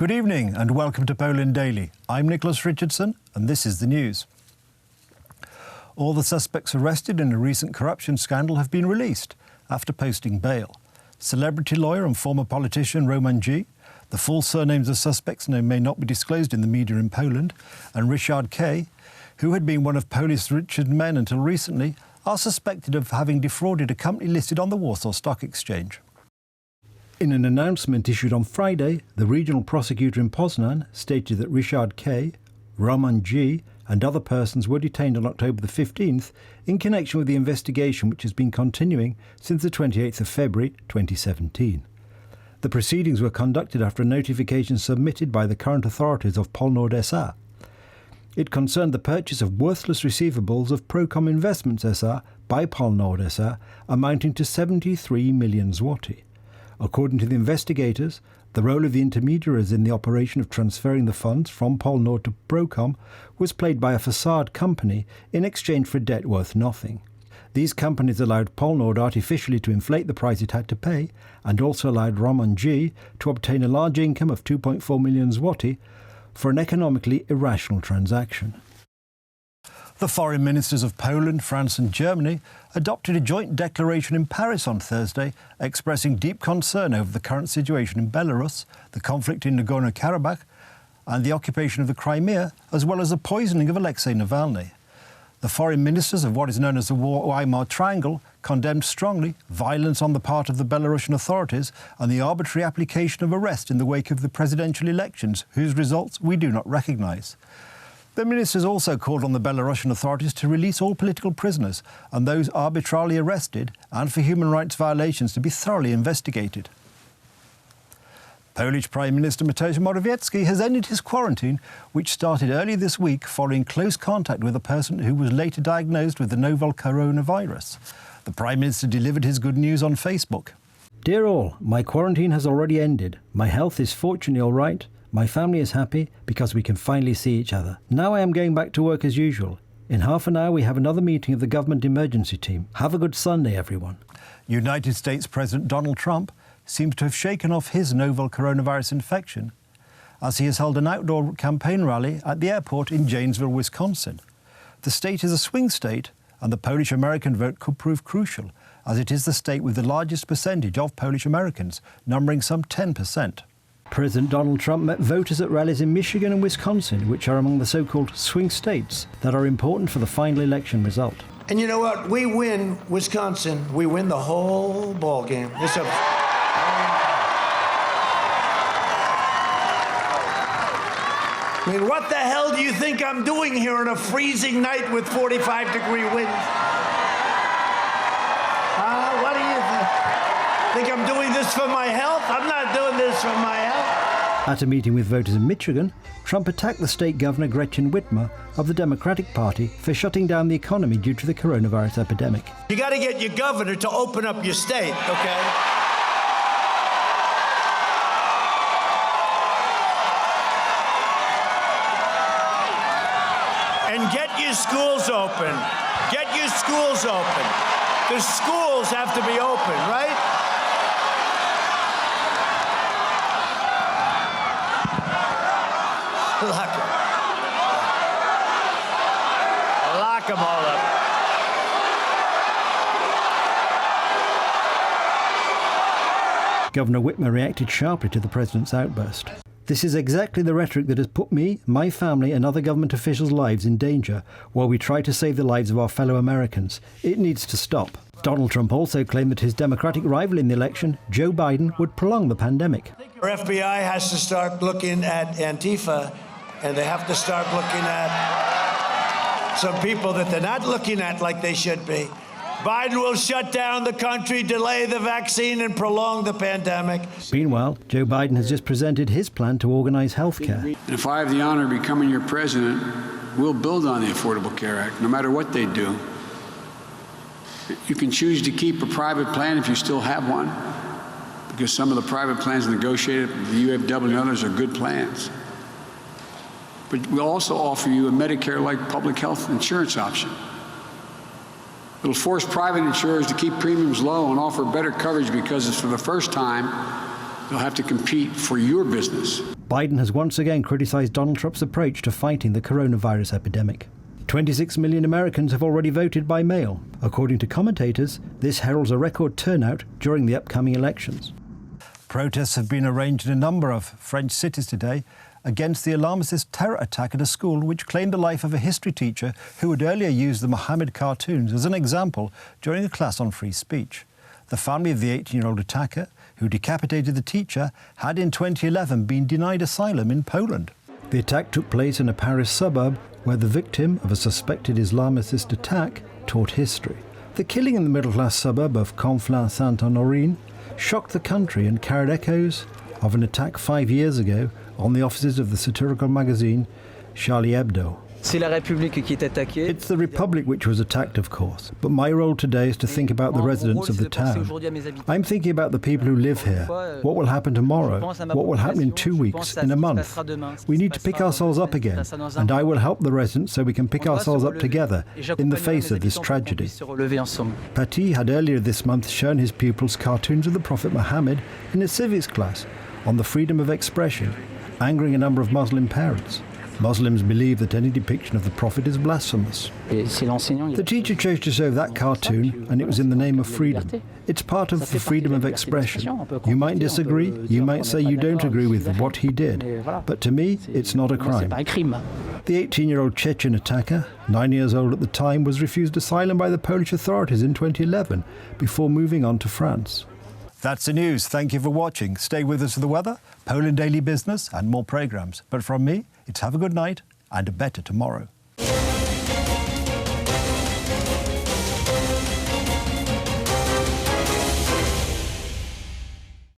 Good evening and welcome to Poland Daily. I'm Nicholas Richardson and this is the news. All the suspects arrested in a recent corruption scandal have been released after posting bail. Celebrity lawyer and former politician Roman G., the full surnames of suspects may not be disclosed in the media in Poland, and Richard K., who had been one of Polish richest men until recently, are suspected of having defrauded a company listed on the Warsaw Stock Exchange. In an announcement issued on Friday, the regional prosecutor in Poznan stated that Richard K., Roman G., and other persons were detained on October the 15th in connection with the investigation which has been continuing since the 28th of February 2017. The proceedings were conducted after a notification submitted by the current authorities of Polnord SA. It concerned the purchase of worthless receivables of Procom Investments SA by Polnord SA amounting to 73 million zloty. According to the investigators, the role of the intermediaries in the operation of transferring the funds from Polnord to Procom was played by a facade company in exchange for debt worth nothing. These companies allowed Polnord artificially to inflate the price it had to pay and also allowed Roman G. to obtain a large income of 2.4 million zloty for an economically irrational transaction. The foreign ministers of Poland, France and Germany adopted a joint declaration in Paris on Thursday expressing deep concern over the current situation in Belarus, the conflict in Nagorno-Karabakh and the occupation of the Crimea, as well as the poisoning of Alexei Navalny. The foreign ministers of what is known as the Weimar Triangle condemned strongly violence on the part of the Belarusian authorities and the arbitrary application of arrest in the wake of the presidential elections, whose results we do not recognise. The ministers also called on the Belarusian authorities to release all political prisoners and those arbitrarily arrested and for human rights violations to be thoroughly investigated. Polish Prime Minister Mateusz Morawiecki has ended his quarantine, which started early this week following close contact with a person who was later diagnosed with the novel coronavirus. The Prime Minister delivered his good news on Facebook. Dear all, my quarantine has already ended. My health is fortunately all right. My family is happy because we can finally see each other. Now I am going back to work as usual. In half an hour we have another meeting of the government emergency team. Have a good Sunday, everyone. United States President Donald Trump seems to have shaken off his novel coronavirus infection as he has held an outdoor campaign rally at the airport in Janesville, Wisconsin. The state is a swing state and the Polish-American vote could prove crucial as it is the state with the largest percentage of Polish Americans, numbering some 10%. President Donald Trump met voters at rallies in Michigan and Wisconsin, which are among the so-called swing states that are important for the final election result. And you know what? We win Wisconsin. We win the whole ball game. I mean, what the hell do you think I'm doing here on a freezing night with 45-degree winds? What do you think I'm doing this for my health? I'm not doing this for my health. At a meeting with voters in Michigan, Trump attacked the state governor Gretchen Whitmer of the Democratic Party for shutting down the economy due to the coronavirus epidemic. You got to get your governor to open up your state, okay? And get your schools open. Get your schools open. The schools have to be open, right? Lock them all up. Governor Whitmer reacted sharply to the president's outburst. This is exactly the rhetoric that has put me, my family and other government officials' lives in danger while we try to save the lives of our fellow Americans. It needs to stop. Donald Trump also claimed that his Democratic rival in the election, Joe Biden, would prolong the pandemic. Our FBI has to start looking at Antifa, and they have to start looking at some people that they're not looking at like they should be. Biden will shut down the country, delay the vaccine, and prolong the pandemic. Meanwhile, Joe Biden has just presented his plan to organize health care. If I have the honor of becoming your president, we'll build on the Affordable Care Act, no matter what they do. You can choose to keep a private plan if you still have one, because some of the private plans negotiated with the UFW and others are good plans. But we'll also offer you a Medicare-like public health insurance option. It'll force private insurers to keep premiums low and offer better coverage because it's for the first time They'll have to compete for your business. Biden has once again criticised Donald Trump's approach to fighting the coronavirus epidemic. 26 million Americans have already voted by mail. According to commentators, this heralds a record turnout during the upcoming elections. Protests have been arranged in a number of French cities today against the alarmist terror attack at a school which claimed the life of a history teacher who had earlier used the Mohammed cartoons as an example during a class on free speech. The family of the 18-year-old attacker, who decapitated the teacher, had in 2011 been denied asylum in Poland. The attack took place in a Paris suburb where the victim of a suspected Islamist attack taught history. The killing in the middle-class suburb of Conflans-Sainte-Honorine shocked the country and carried echoes of an attack 5 years ago on the offices of the satirical magazine Charlie Hebdo. It's the Republic which was attacked, of course, but my role today is to think about the residents of the town. I'm thinking about the people who live here. What will happen tomorrow? What will happen in 2 weeks, in a month? We need to pick ourselves up again, and I will help the residents so we can pick ourselves up together in the face of this tragedy. Paty had earlier this month shown his pupils cartoons of the Prophet Muhammad in a civics class on the freedom of expression, angering a number of Muslim parents. Muslims believe that any depiction of the Prophet is blasphemous. The teacher chose to show that cartoon, and it was in the name of freedom. It's part of the freedom of expression. You might disagree, you might say you don't agree with what he did, but to me, it's not a crime. The 18-year-old Chechen attacker, 9 years old at the time, was refused asylum by the Polish authorities in 2011 before moving on to France. That's the news. Thank you for watching. Stay with us for the weather, Poland Daily Business and more programmes. But from me, it's have a good night and a better tomorrow.